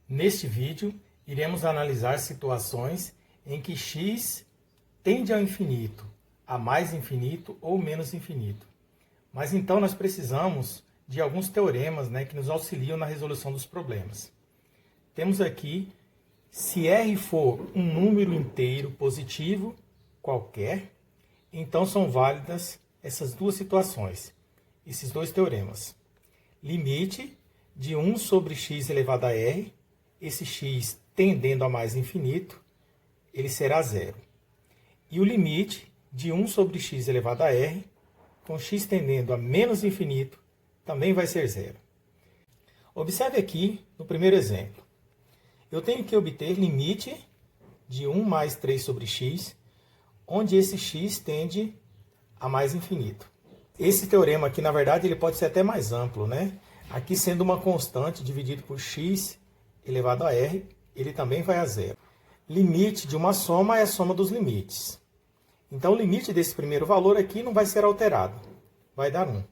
Neste vídeo, iremos analisar situações em que x tende ao infinito, a mais infinito ou menos infinito. Mas então nós precisamos de alguns teoremas, que nos auxiliam na resolução dos problemas. Temos aqui, se R for um número inteiro positivo qualquer, então são válidas essas duas situações, esses dois teoremas. Limite de 1 sobre x elevado a r, esse x tendendo a mais infinito, ele será zero. E o limite de 1 sobre x elevado a r, com x tendendo a menos infinito, também vai ser zero. Observe aqui no primeiro exemplo. Eu tenho que obter limite de 1 mais 3 sobre x, onde esse x tende a mais infinito. Esse teorema aqui, na verdade, ele pode ser até mais amplo, Aqui sendo uma constante dividido por x elevado a r, ele também vai a zero. Limite de uma soma é a soma dos limites. Então, o limite desse primeiro valor aqui não vai ser alterado, vai dar 1.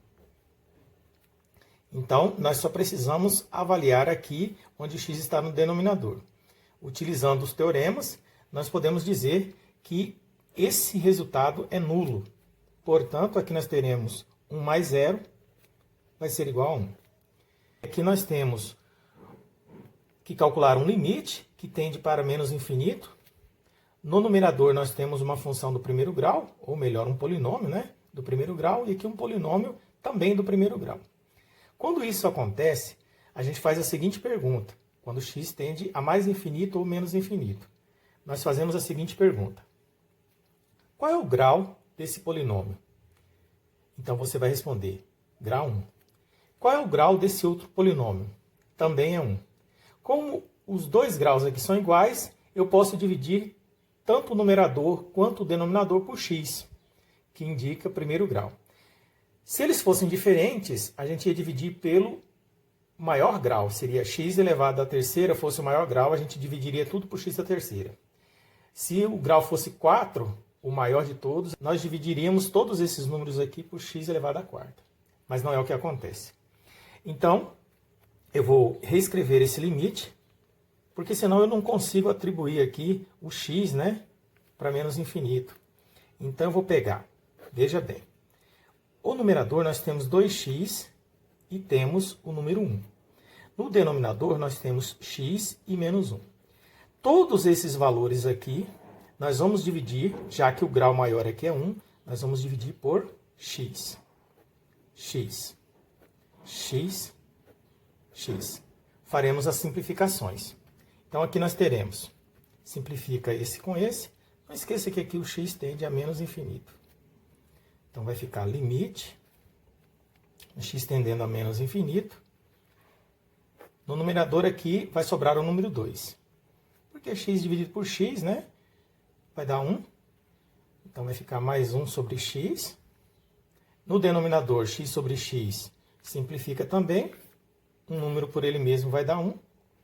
Então, nós só precisamos avaliar aqui onde o x está no denominador. Utilizando os teoremas, nós podemos dizer que esse resultado é nulo. Portanto, aqui nós teremos 1 mais 0 vai ser igual a 1. Aqui nós temos que calcular um limite que tende para menos infinito. No numerador nós temos uma função do primeiro grau, ou melhor, um polinômio, do primeiro grau, e aqui um polinômio também do primeiro grau. Quando isso acontece, a gente faz a seguinte pergunta, quando x tende a mais infinito ou menos infinito. Nós fazemos a seguinte pergunta: qual é o grau desse polinômio? Então você vai responder, grau 1. Qual é o grau desse outro polinômio? Também é 1. Como os dois graus aqui são iguais, eu posso dividir tanto o numerador quanto o denominador por x, que indica primeiro grau. Se eles fossem diferentes, a gente ia dividir pelo maior grau. Seria x elevado à terceira fosse o maior grau, a gente dividiria tudo por x à terceira. Se o grau fosse 4, o maior de todos, nós dividiríamos todos esses números aqui por x elevado à quarta. Mas não é o que acontece. Então, eu vou reescrever esse limite, porque senão eu não consigo atribuir aqui o x, para menos infinito. Então, eu vou pegar, veja bem, o numerador nós temos 2x e temos o número 1. No denominador nós temos x e menos 1. Todos esses valores aqui, nós vamos dividir, já que o grau maior aqui é 1, nós vamos dividir por x. X. X, x. Faremos as simplificações. Então, aqui nós teremos, simplifica esse com esse, não esqueça que aqui o x tende a menos infinito. Então, vai ficar limite, x tendendo a menos infinito. No numerador aqui, vai sobrar o número 2. Porque x dividido por x, vai dar 1. Então, vai ficar mais 1 sobre x. No denominador, x sobre x simplifica também. Um número por ele mesmo vai dar 1.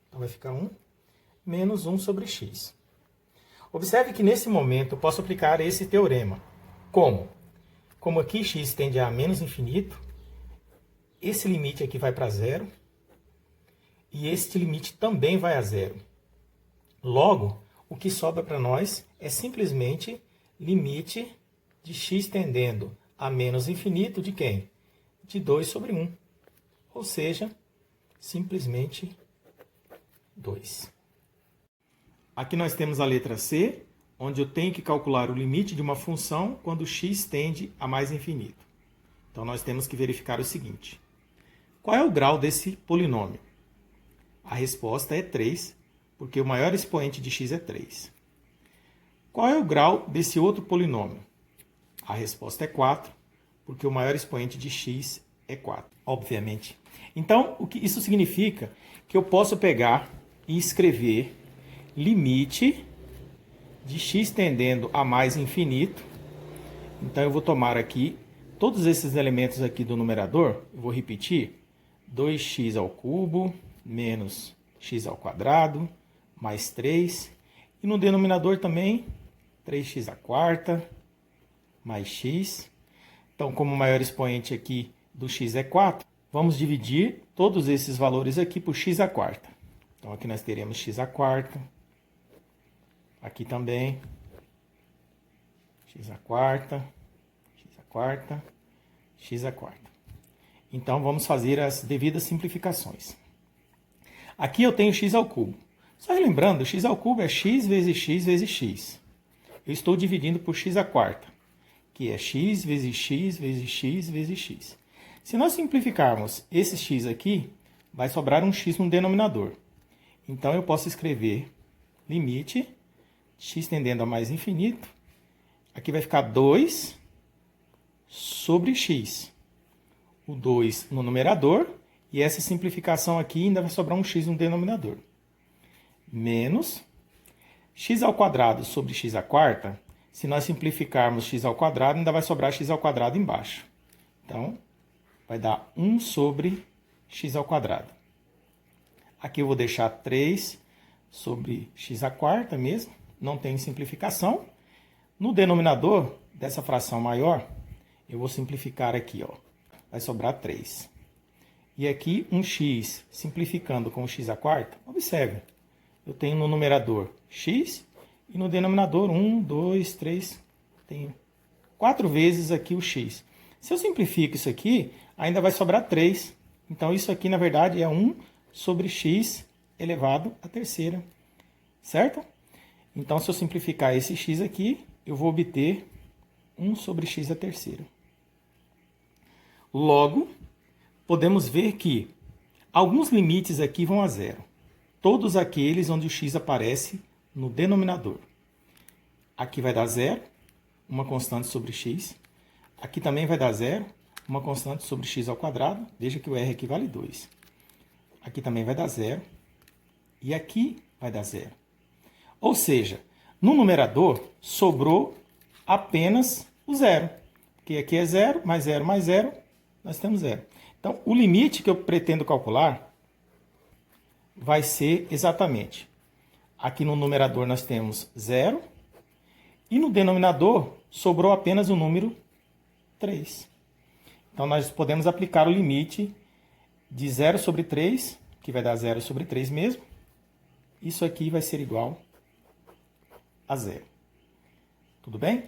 Então, vai ficar 1 menos 1 sobre x. Observe que nesse momento eu posso aplicar esse teorema. Como? Como aqui x tende a menos infinito, esse limite aqui vai para zero. E este limite também vai a zero. Logo, o que sobra para nós é simplesmente limite de x tendendo a menos infinito de quem? De 2 sobre 1. Ou seja, simplesmente 2. Aqui nós temos a letra C, onde eu tenho que calcular o limite de uma função quando x tende a mais infinito. Então, nós temos que verificar o seguinte. Qual é o grau desse polinômio? A resposta é 3, porque o maior expoente de x é 3. Qual é o grau desse outro polinômio? A resposta é 4, porque o maior expoente de x é 4, obviamente. Então, o que isso significa? Que eu posso pegar e escrever limite de x tendendo a mais infinito. Então, eu vou tomar aqui todos esses elementos aqui do numerador, eu vou repetir, 2x ao cubo menos x ao quadrado, mais 3. E no denominador também, 3x à quarta, mais x. Então, como o maior expoente aqui do x é 4, vamos dividir todos esses valores aqui por x à quarta. Então, aqui nós teremos x à quarta. Aqui também. X à quarta. X à quarta. X à quarta. Então, vamos fazer as devidas simplificações. Aqui eu tenho x ao cubo. Só lembrando, x ao cubo é x vezes x vezes x. Eu estou dividindo por x à quarta, que é x vezes x vezes x vezes x. Se nós simplificarmos esse x aqui, vai sobrar um x no denominador. Então, eu posso escrever limite, x tendendo a mais infinito. Aqui vai ficar 2 sobre x. O 2 no numerador, e essa simplificação aqui ainda vai sobrar um x no denominador. Menos x ao quadrado sobre x à quarta. Se nós simplificarmos x ao quadrado, ainda vai sobrar x ao quadrado embaixo. Então, vai dar 1 sobre x ao quadrado. Aqui eu vou deixar 3 sobre x à quarta mesmo, não tem simplificação. No denominador dessa fração maior, eu vou simplificar aqui, ó. Vai sobrar 3. E aqui um x simplificando com o x à quarta, observe. Eu tenho no numerador x e no denominador 1, 2, 3. Tenho 4 vezes aqui o x. Se eu simplifico isso aqui, ainda vai sobrar 3. Então, isso aqui, na verdade, é 1 sobre x elevado à terceira. Certo? Então, se eu simplificar esse x aqui, eu vou obter 1 sobre x à terceira. Logo, podemos ver que alguns limites aqui vão a zero. Todos aqueles onde o x aparece no denominador. Aqui vai dar zero, uma constante sobre x. Aqui também vai dar zero, uma constante sobre x ao quadrado. Veja que o r aqui vale 2. Aqui também vai dar zero. E aqui vai dar zero. Ou seja, no numerador sobrou apenas o zero. Porque aqui é zero, mais zero, mais zero, nós temos zero. Então, o limite que eu pretendo calcular vai ser exatamente. Aqui no numerador nós temos zero. E no denominador sobrou apenas o número 3. Então, nós podemos aplicar o limite de 0 sobre 3, que vai dar 0 sobre 3 mesmo. Isso aqui vai ser igual a zero. Tudo bem?